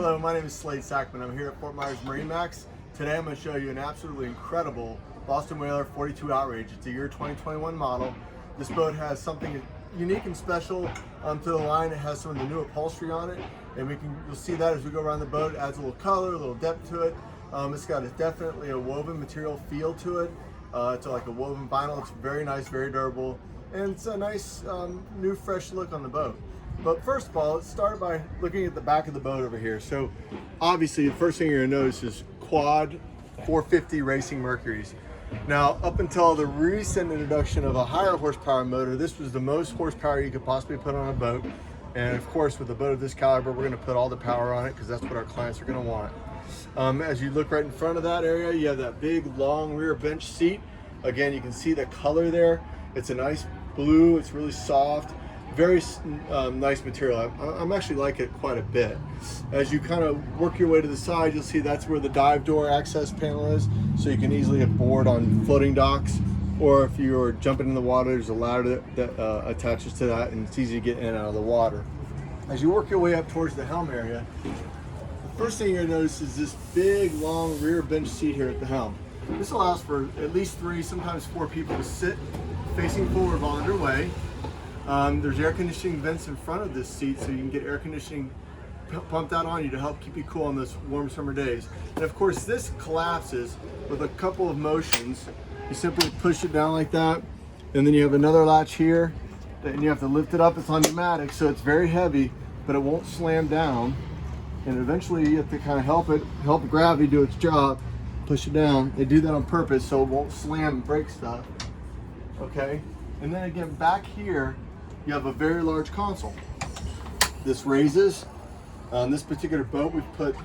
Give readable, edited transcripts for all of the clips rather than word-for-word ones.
Hello, my name is Slade Sackman. I'm here at Fort Myers MarineMax. Today I'm going to show you an absolutely incredible Boston Whaler 42 Outrage. It's a year 2021 model. This boat has something unique and special to the line. It has some of the new upholstery on it, and you'll see that as we go around the boat. It adds a little color, a little depth to it. It's got definitely a woven material feel to it. It's like a woven vinyl. It's very nice, very durable, and it's a nice new fresh look on the boat. But first of all, let's start by looking at the back of the boat over here. So obviously the first thing you're gonna notice is quad 450 racing Mercuries. Now, up until the recent introduction of a higher horsepower motor, this was the most horsepower you could possibly put on a boat. And of course, with a boat of this caliber, we're gonna put all the power on it because that's what our clients are gonna want. As you look right in front of that area, you have that big, long rear bench seat. Again, you can see the color there. It's a nice blue, it's really soft. Very nice material. I'm actually like it quite a bit. As you kind of work your way to the side, you'll see that's where the dive door access panel is, so you can easily board on floating docks, or if you're jumping in the water, there's a ladder that attaches to that, and it's easy to get in and out of the water. As you work your way up towards the helm area, the first thing you're going to notice is this big, long rear bench seat here at the helm. This allows for at least 3, sometimes 4 people to sit facing forward while underway. There's air conditioning vents in front of this seat, so you can get air conditioning pumped out on you to help keep you cool on those warm summer days. And of course, this collapses with a couple of motions. You simply push it down like that, and then you have another latch here, and you have to lift it up. It's on pneumatic, so it's very heavy, but it won't slam down. And eventually you have to kind of help gravity do its job, push it down. They do that on purpose so it won't slam and break stuff, okay? And then again, back here, you have a very large console. This raises. On this particular boat, we've put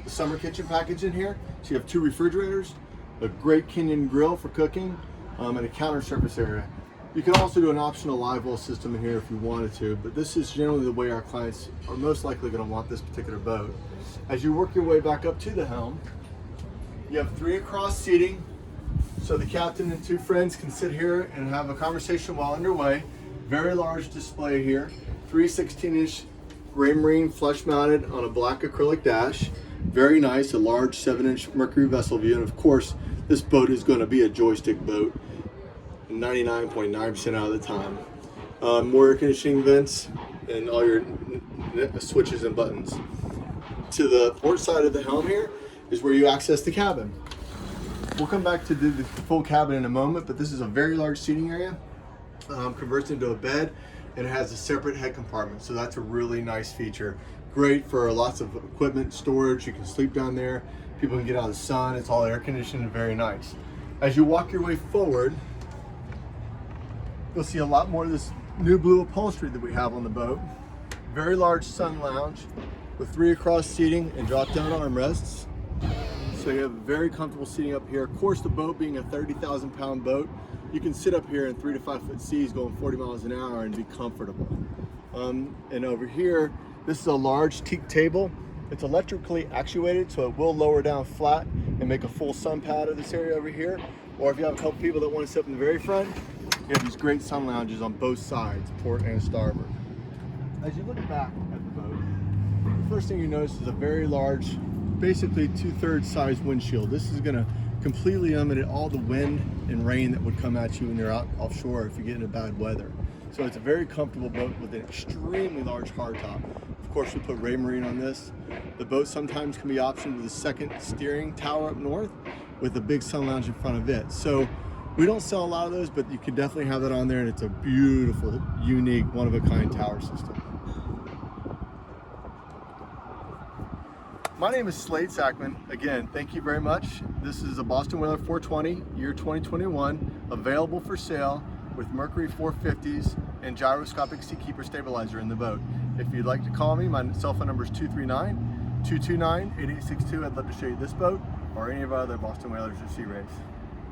the summer kitchen package in here. So you have 2 refrigerators, a great Kenyan grill for cooking, and a counter surface area. You can also do an optional live well system in here if you wanted to, but this is generally the way our clients are most likely going to want this particular boat. As you work your way back up to the helm, you have 3 across seating, so the captain and 2 friends can sit here and have a conversation while underway. Very large display here, 3 16-inch gray marine flush mounted on a black acrylic dash. Very nice, a large 7-inch Mercury vessel view, and of course, this boat is going to be a joystick boat 99.9% out of the time. More air conditioning vents and all your switches and buttons. To the port side of the helm here is where you access the cabin. We'll come back to the full cabin in a moment, but this is a very large seating area. Converts into a bed, and it has a separate head compartment, so that's a really nice feature. Great for lots of equipment storage. You can sleep down there, people can get out of the sun. It's all air conditioned and very nice. As you walk your way forward, you'll see a lot more of this new blue upholstery that we have on the boat. Very large sun lounge with 3 across seating and drop down armrests, so you have very comfortable seating up here. Of course, the boat being a 30,000 pound boat, you can sit up here in 3 to 5 foot seas going 40 miles an hour and be comfortable. And over here, this is a large teak table. It's electrically actuated, so it will lower down flat and make a full sun pad of this area over here. Or if you have a couple people that want to sit up in the very front, you have these great sun lounges on both sides, port and starboard. As you look back at the boat, the first thing you notice is a very large, basically 2/3 size windshield. This is going to completely eliminate all the wind and rain that would come at you when you're out offshore if you get into bad weather. So it's a very comfortable boat with an extremely large hardtop. Of course, we put Raymarine on this. The boat sometimes can be optioned with a second steering tower up north with a big sun lounge in front of it. So we don't sell a lot of those, but you can definitely have that on there, and it's a beautiful, unique, one-of-a-kind tower system. My name is Slade Sackman. Again, thank you very much. This is a Boston Whaler 420, year 2021, available for sale with Mercury 450s and gyroscopic seatkeeper stabilizer in the boat. If you'd like to call me, my cell phone number is 239-229-8862. I'd love to show you this boat or any of our other Boston Whalers or Sea Rays.